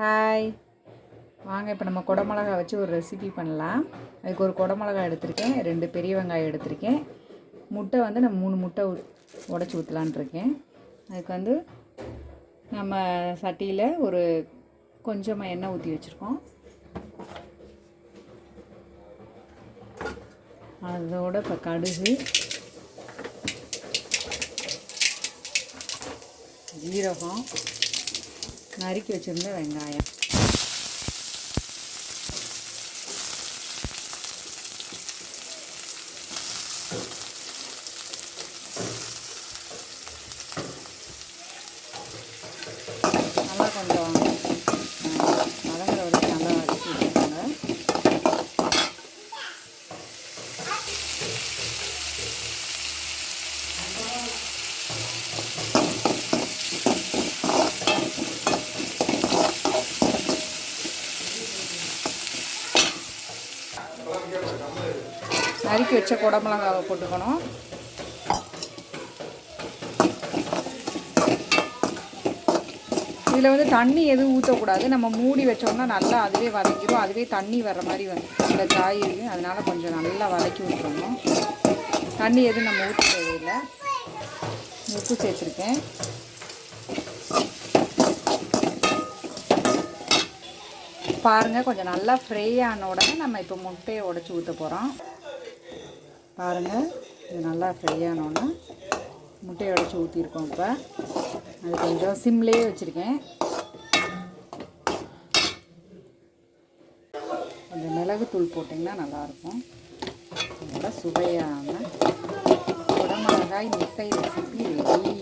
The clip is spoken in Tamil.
ஹாய், வாங்க இப்போ நம்ம குடமிளகா வச்சு ஒரு ரெசிபி பண்ணலாம். அதுக்கு ஒரு குடமிளகா எடுத்திருக்கேன், 2 பெரிய வெங்காயம் எடுத்திருக்கேன், முட்டை வந்து நான் 3 முட்டை உடச்சி ஊற்றலான் இருக்கேன். அதுக்கு வந்து நம்ம சட்டியில் ஒரு கொஞ்சமாக எண்ணெய் ஊற்றி வச்சுருக்கோம். அதோட இப்போ கடுகு, ஜீரகம், நறுக்கி வச்சுருந்த வெங்காயம், நல்லா கொஞ்சம் வதங்குற வரைக்கும் நல்லா வதக்கி வச்சுக்கோங்க. நறுக்கி வச்ச குடமிளகாவை போட்டுக்கணும். இதில் வந்து தண்ணி எதுவும் ஊற்றக்கூடாது. நம்ம மூடி வச்சோம்னா நல்லா அதுவே வதக்கிடும். அதுவே தண்ணி வர்ற மாதிரி இந்த காய்கறி, அதனால் கொஞ்சம் நல்லா வதக்கி விட்டுறணும். தண்ணி எதுவும் நம்ம ஊற்ற தேவையில்லை. உப்பு சேர்த்துருக்கேன். பாருங்கள், கொஞ்சம் நல்லா ஃப்ரை ஆன உடனே நம்ம இப்போ முட்டையை உடச்சி ஊற்ற போகிறோம். பாருங்கள், இது நல்லா ஃப்ரை ஆனோன்னா முட்டையை உடச்சி ஊற்றிருக்கோம். இப்போ அது கொஞ்சம் சிம்லேயே வச்சுருக்கேன். கொஞ்சம் மிளகுத்தூள் போட்டிங்கன்னா நல்லாயிருக்கும். நல்லா சுவையான குடமிளகாய் முட்டை ரெசிபி ரெடி.